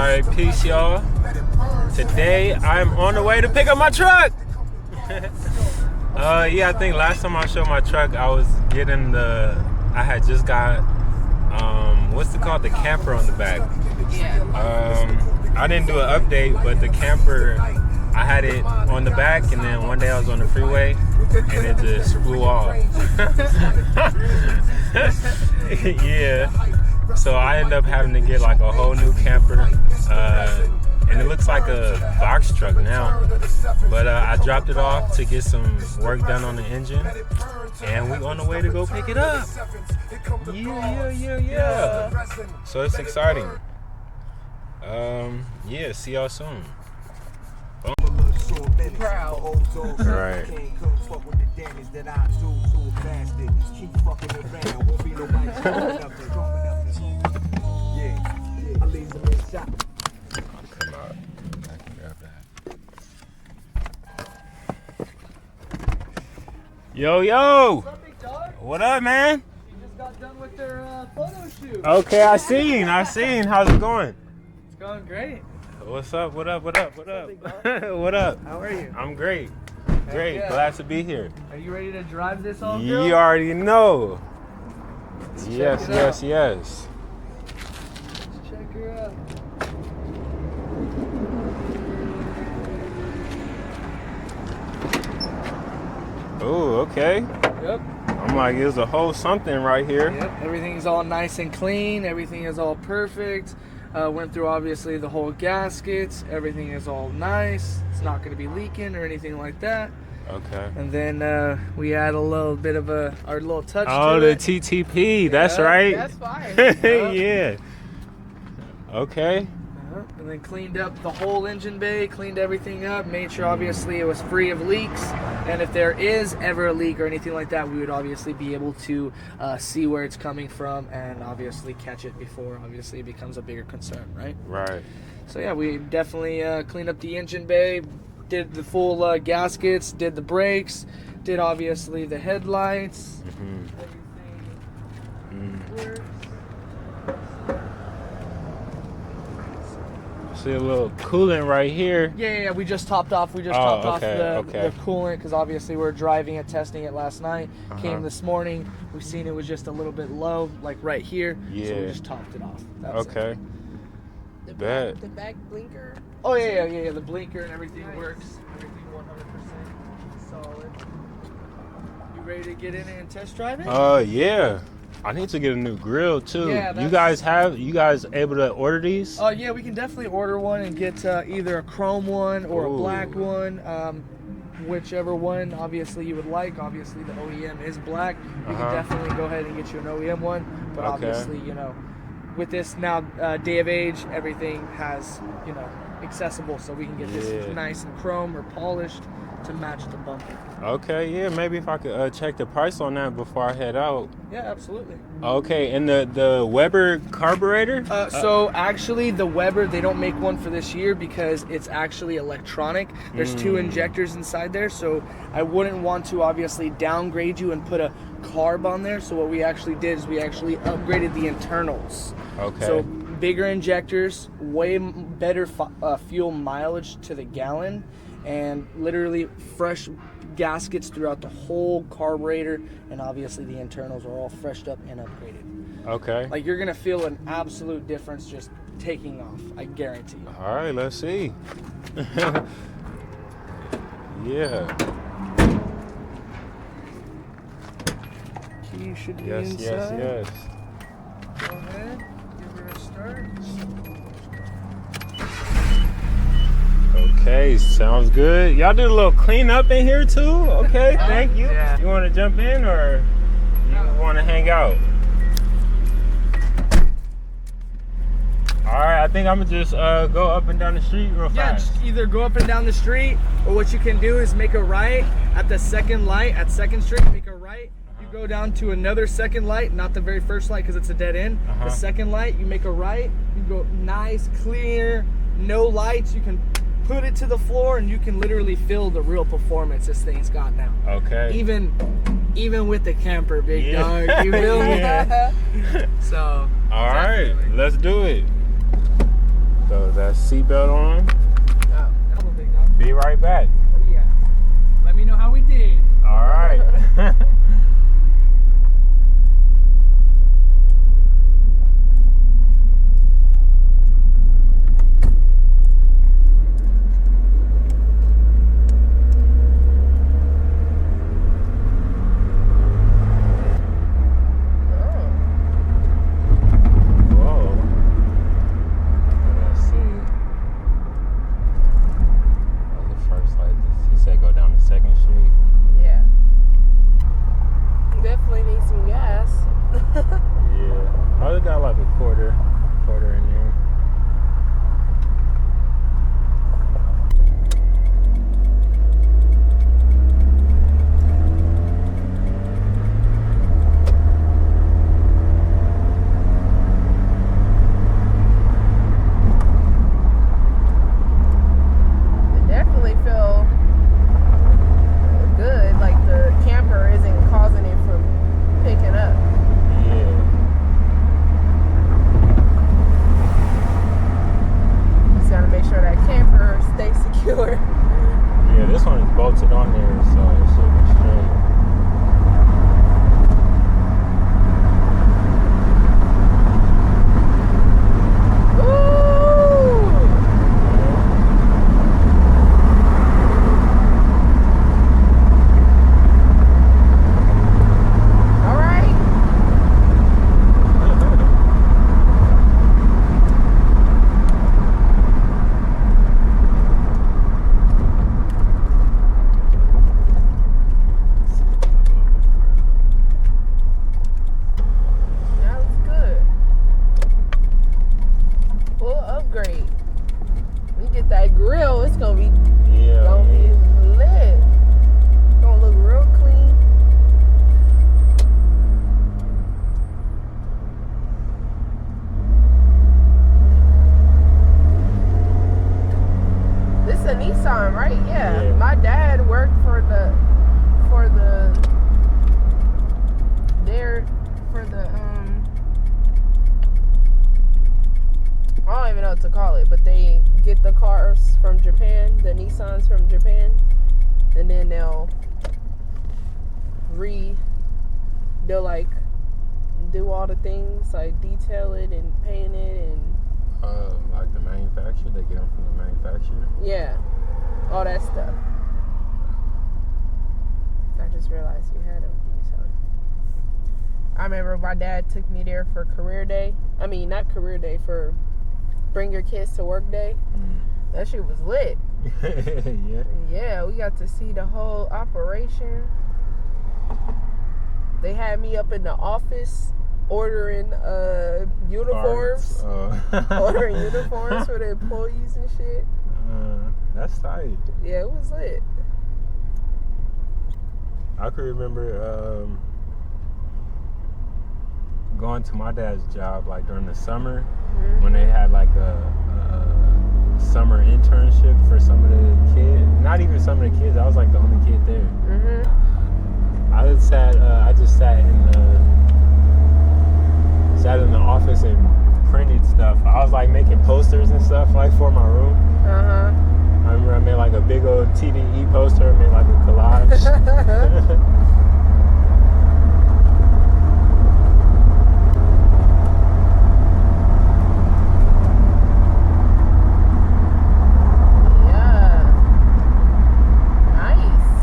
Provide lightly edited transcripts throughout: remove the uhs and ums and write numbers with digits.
Alright, peace y'all. Today I'm on the way to pick up my truck. Yeah, I think last time I showed my truck I was getting I had just got what's it called, the camper on the back. I didn't do an update, but the camper, I had it on the back, and then one day I was on the freeway and it just flew off. Yeah, so I ended up having to get like a whole new camper, and it looks like a box truck now, but I dropped it off to get some work done on the engine, and we on the way to go pick it up. Yeah. So it's exciting. Yeah, see y'all soon. Proud. Right. Yo. What's up, big dog? What up, man? You just got done with their photo shoot. Okay, I seen. How's it going? It's going great. What's up? What up? big dog? What up? How are you? I'm great. Great. Yeah. Glad to be here. Are you ready to drive this all girl? You already know. Let's Yes. check it out. Let's check her out. Oh, okay. Yep. I'm like, there's a whole something right here. Yep. Everything's all nice and clean. Everything is all perfect. Went through obviously the whole gaskets. Everything is all nice. It's not going to be leaking or anything like that. Okay. And then we add a little bit of our little touch Oh, to the it. TTP. That's Yeah, right. That's fine. Yeah. Okay. And then cleaned up the whole engine bay, cleaned everything up, made sure obviously it was free of leaks. And if there is ever a leak or anything like that, we would obviously be able to see where it's coming from and obviously catch it before obviously it becomes a bigger concern, right? Right. So yeah, we definitely cleaned up the engine bay, did the full gaskets, did the brakes, did obviously the headlights. Everything works. See a little coolant right here. Yeah, we just topped off. We just topped off the coolant because obviously we were driving it, testing it last night. Came this morning. We seen it was just a little bit low, like right here. Yeah. So we just topped it off. That's Okay. It. The back blinker. Oh yeah. The blinker and everything works. Everything 100% solid. You ready to get in and test drive it? Yeah. I need to get a new grill too. Yeah, you guys able to order these? Oh yeah, we can definitely order one and get either a chrome one or a black one. Whichever one obviously you would like. Obviously the OEM is black. You can definitely go ahead and get you an OEM one. But obviously, with this now day of age, everything has, accessible, so we can get this nice and chrome or polished to match the bumper. Okay, yeah, maybe if I could check the price on that before I head out. Yeah, absolutely. Okay, and the Weber carburetor? So actually the Weber, they don't make one for this year because it's actually electronic. There's 2 injectors inside there, so I wouldn't want to obviously downgrade you and put a carb on there. So what we actually did is we actually upgraded the internals. Okay. So bigger injectors, way better fuel mileage to the gallon, and literally fresh gaskets throughout the whole carburetor, and obviously the internals are all freshed up and upgraded. Okay. Like, you're gonna feel an absolute difference just taking off, I guarantee you. All right, let's see. Yeah. Key should be Yes. inside. Go ahead, give her a start. Okay, sounds good. Y'all did a little cleanup in here too? Okay, thank you. Yeah. You want to jump in or you want to hang out? All right, I think I'm going to just go up and down the street real fast. Yeah, just either go up and down the street, or what you can do is make a right at the second light at 2nd Street, make a right. You go down to another second light, not the very first light because it's a dead end. The second light, you make a right, you go nice, clear, no lights, you can put it to the floor and you can literally feel the real performance this thing's got now. Okay. Even with the camper, big dog, you feel me? So. All right, let's do it. throw that seatbelt on. Double big dog. Be right back. Oh yeah. Let me know how we did. All right. They'll like do all the things, like detail it and paint it and like the manufacturer, they get them from the manufacturer. Yeah, all that stuff. I just realized you had them. So I remember my dad took me there for career day. I mean, not career day, for bring your kids to work day. That shit was lit. Yeah. Yeah, we got to see the whole operation. They had me up in the office ordering uniforms. Ordering uniforms for the employees and shit. That's tight. Yeah, it was lit. I could remember going to my dad's job like during the summer when they had like a summer internship for some of the kids. Not even some of the kids. I was like the only kid there. I just sat in the office and printed stuff. I was like making posters and stuff like for my room. I remember I made like a big old TDE poster, made like a collage. Yeah. Nice.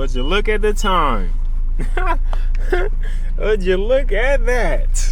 Would you look at the time? Would you look at that?